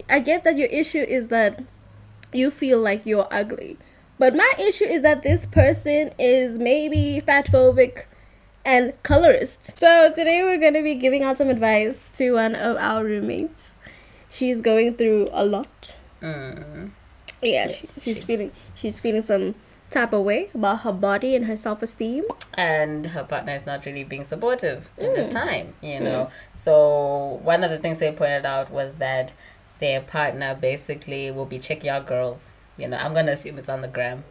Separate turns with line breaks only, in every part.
I get that your issue is that you feel like you're ugly. But my issue is that this person is maybe fat phobic and colorist. So today we're going to be giving out some advice to one of our roommates. She's going through a lot. Yeah,
Yes,
she's feeling some type of way about her body and her self-esteem.
And her partner is not really being supportive in this time, you know. So one of the things they pointed out was that their partner basically will be checking out girls. You know, I'm gonna assume it's on the gram.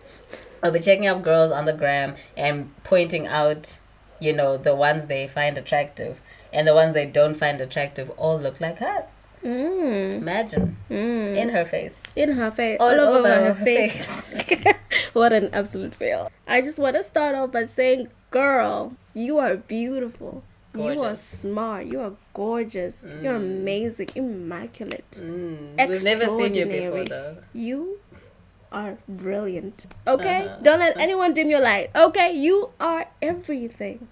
I'll be checking out girls on the gram and pointing out, you know, the ones they find attractive, and the ones they don't find attractive all look like her. Imagine. In her face.
In her face.
All over
her
her
face. What an absolute fail. I just want to start off by saying, girl, you are beautiful.
Gorgeous.
You are smart. You are gorgeous. You're amazing. Immaculate.
We've never seen you before,
Extraordinary.
though.
You are brilliant. Okay? Don't let anyone dim your light. Okay? You are everything.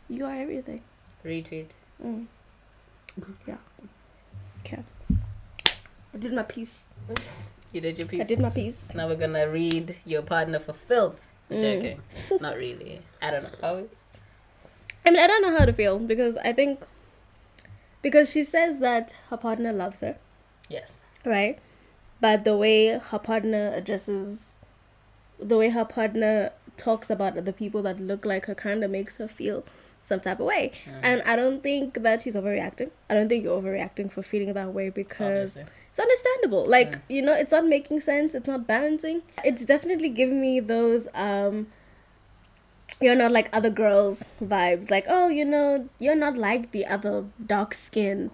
You are everything.
Retweet.
Yeah. Okay. I did my piece.
You did your piece.
I did my piece.
Now we're gonna read your partner for filth. Joking. Not really. I don't know. Oh,
I mean, I don't know how to feel because she says that her partner loves her,
yes.
right? But the way her partner talks about the people that look like her kind of makes her feel some type of way. And I don't think that she's overreacting. I don't think you're overreacting for feeling that way because
Obviously.
it's understandable. Like, you know, it's not making sense. It's not balancing. It's definitely giving me those, you're not like other girls vibes. Like, oh, you know, you're not like the other dark skin,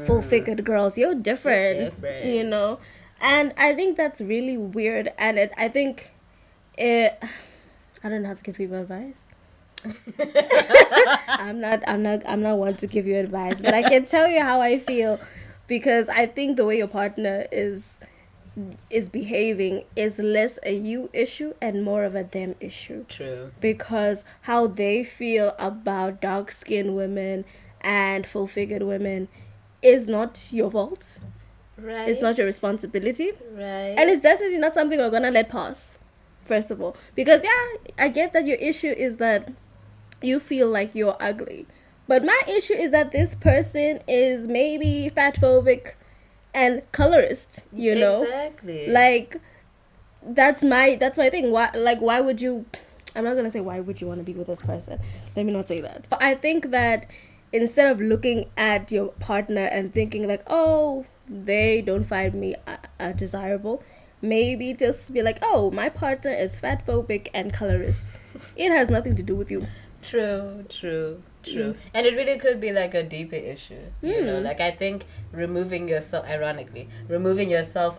full-figured girls. You're different, you know? And I think that's really weird. And I don't know how to give people advice. I'm not one to give you advice, but I can tell you how I feel because I think the way your partner is behaving is less a you issue and more of a them issue.
True.
Because how they feel about dark-skinned women and full-figured women is not your fault.
Right.
It's not your responsibility.
Right.
And it's definitely not something we're gonna let pass, first of all. Because, yeah, I get that your issue is that you feel like you're ugly. But my issue is that this person is maybe fat phobic and colorist, you know?
Exactly.
Like, that's my thing. Why would you... I'm not gonna say why would you want to be with this person. Let me not say that. I think that instead of looking at your partner and thinking like, oh, they don't find me desirable, maybe just be like, oh, my partner is fat phobic and colorist. It has nothing to do with you.
True. And it really could be like a deeper issue. You know, like I think removing yourself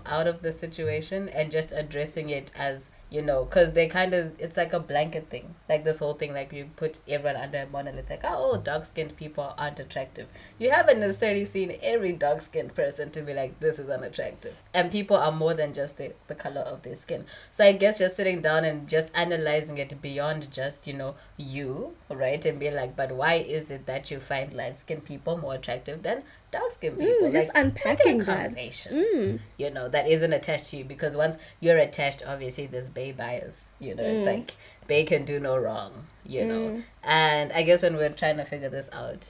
out of the situation and just addressing it as, you know, because it's like a blanket thing. Like this whole thing, like you put everyone under a monolith, like, oh, dark-skinned people aren't attractive. You haven't necessarily seen every dark-skinned person to be like, this is unattractive. And people are more than just the color of their skin. So I guess just sitting down and just analyzing it beyond just, you know, you, right? And be like, but why is it that you find light-skinned people more attractive than dark-skinned people?
Just
like,
unpacking
make a
that.
conversation, you know, that isn't attached to you, because once you're attached, obviously there's bae bias, you know. It's like bae can do no wrong, you know. And I guess when we were trying to figure this out,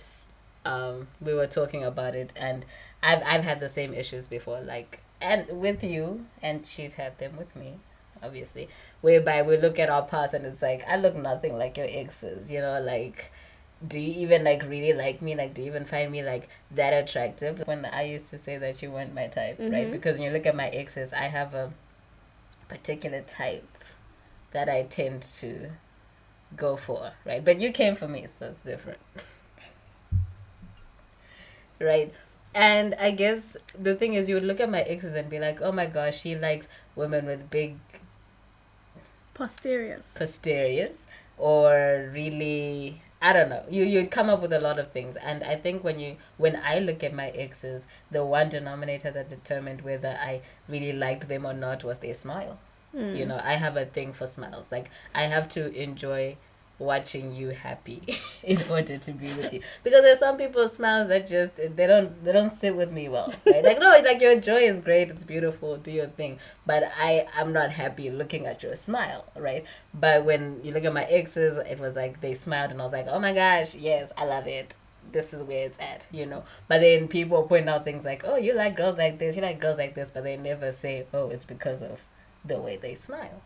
we were talking about it, and I've had the same issues before, like, and with you, and she's had them with me, obviously, whereby we look at our past and it's like, I look nothing like your exes, you know, like, do you even like really like me? Like, do you even find me like that attractive? When I used to say that you weren't my type, right? Because when you look at my exes, I have a particular type that I tend to go for, right? But you came for me, so it's different. Right? And I guess the thing is, you would look at my exes and be like, oh my gosh, she likes women with big posteriors, or really, I don't know. You'd come up with a lot of things. And I think when I look at my exes, the one denominator that determined whether I really liked them or not was their smile. You know, I have a thing for smiles. Like, I have to enjoy watching you happy in order to be with you. Because there's some people's smiles that just they don't sit with me well. Right? Like, no, like your joy is great, it's beautiful, do your thing. But I'm not happy looking at your smile, right? But when you look at my exes, it was like they smiled and I was like, oh my gosh, yes, I love it. This is where it's at, But then people point out things like, oh, you like girls like this, you like girls like this, but they never say, oh, it's because of the way they smile.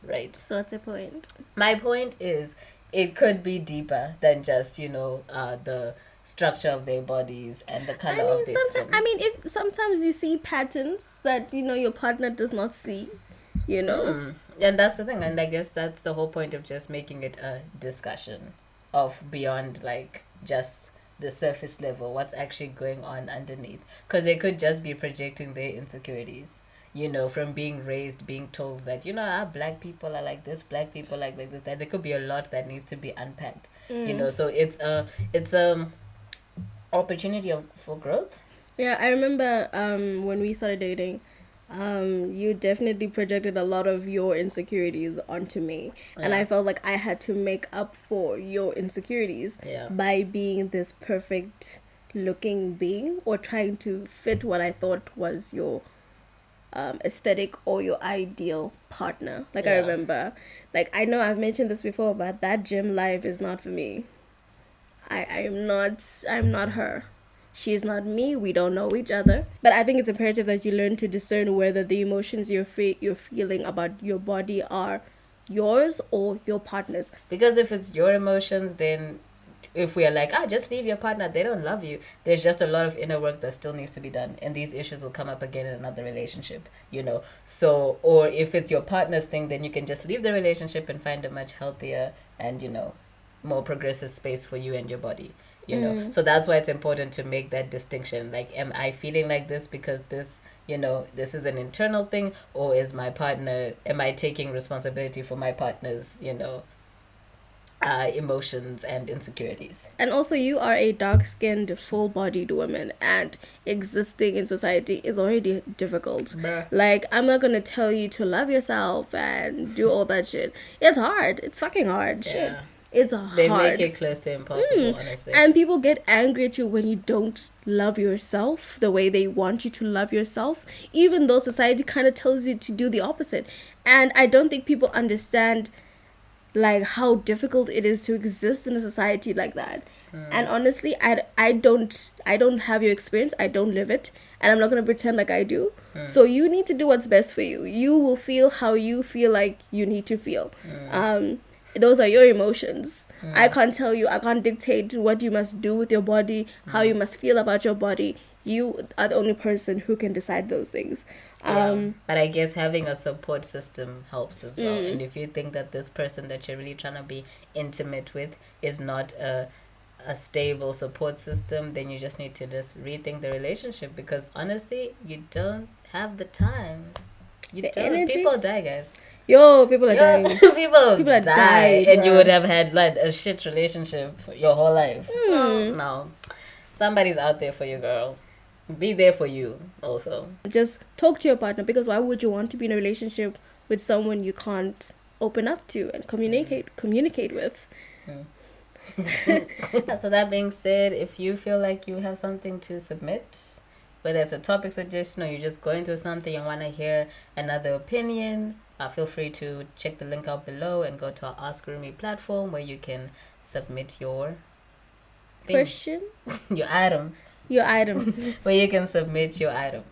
Right.
So what's your point?
My point is it could be deeper than just, the structure of their bodies and the color of their skin.
If sometimes you see patterns that, your partner does not see,
And that's the thing. And I guess that's the whole point of just making it a discussion of beyond like just the surface level, what's actually going on underneath. Because they could just be projecting their insecurities. From being raised, being told that, black people are like this, black people like this, that there could be a lot that needs to be unpacked, so it's opportunity for growth.
Yeah, I remember when we started dating, you definitely projected a lot of your insecurities onto me. Yeah. And I felt like I had to make up for your insecurities by being this perfect looking being or trying to fit what I thought was your aesthetic or your ideal partner. I remember, I know I've mentioned this before, but that gym life is not for me. I'm not her. She's not me. We don't know each other. But I think it's imperative that you learn to discern whether the emotions you're feeling about your body are yours or your partner's.
Because if it's your emotions, then if we are like, just leave your partner, they don't love you, there's just a lot of inner work that still needs to be done, and these issues will come up again in another relationship, so, or if it's your partner's thing, then you can just leave the relationship and find a much healthier and more progressive space for you and your body, so that's why it's important to make that distinction. Like, am I feeling like this because this this is an internal thing, or is my partner, am I taking responsibility for my partner's emotions and insecurities?
And also, you are a dark-skinned, full-bodied woman, and existing in society is already difficult. Bruh. I'm not gonna tell you to love yourself and do all that shit. It's hard. It's fucking hard. Yeah. Shit. It's hard.
They make it close to impossible, honestly.
And people get angry at you when you don't love yourself the way they want you to love yourself, even though society kind of tells you to do the opposite. And I don't think people understand how difficult it is to exist in a society like that. And honestly, I don't have your experience. I don't live it, and I'm not going to pretend like I do. So you need to do what's best for you. You will feel how you feel like you need to feel. Those are your emotions. I can't tell you, I can't dictate what you must do with your body, how you must feel about your body. You are the only person who can decide those things.
But I guess having a support system helps as well. And if you think that this person that you're really trying to be intimate with is not a stable support system, then you just need to just rethink the relationship, because honestly, you don't have the time. Energy? People die, guys.
People are dying.
people are dying, and you would have had a shit relationship your whole life. No. Somebody's out there for you, girl. Be there for you also. Just
talk to your partner, because why would you want to be in a relationship with someone you can't open up to and communicate with?
So that being said, if you feel like you have something to submit, whether it's a topic suggestion or you're just going through something and want to hear another opinion, feel free to check the link out below and go to our AskRumi platform where you can submit your
question,
your item
where
you can submit your item.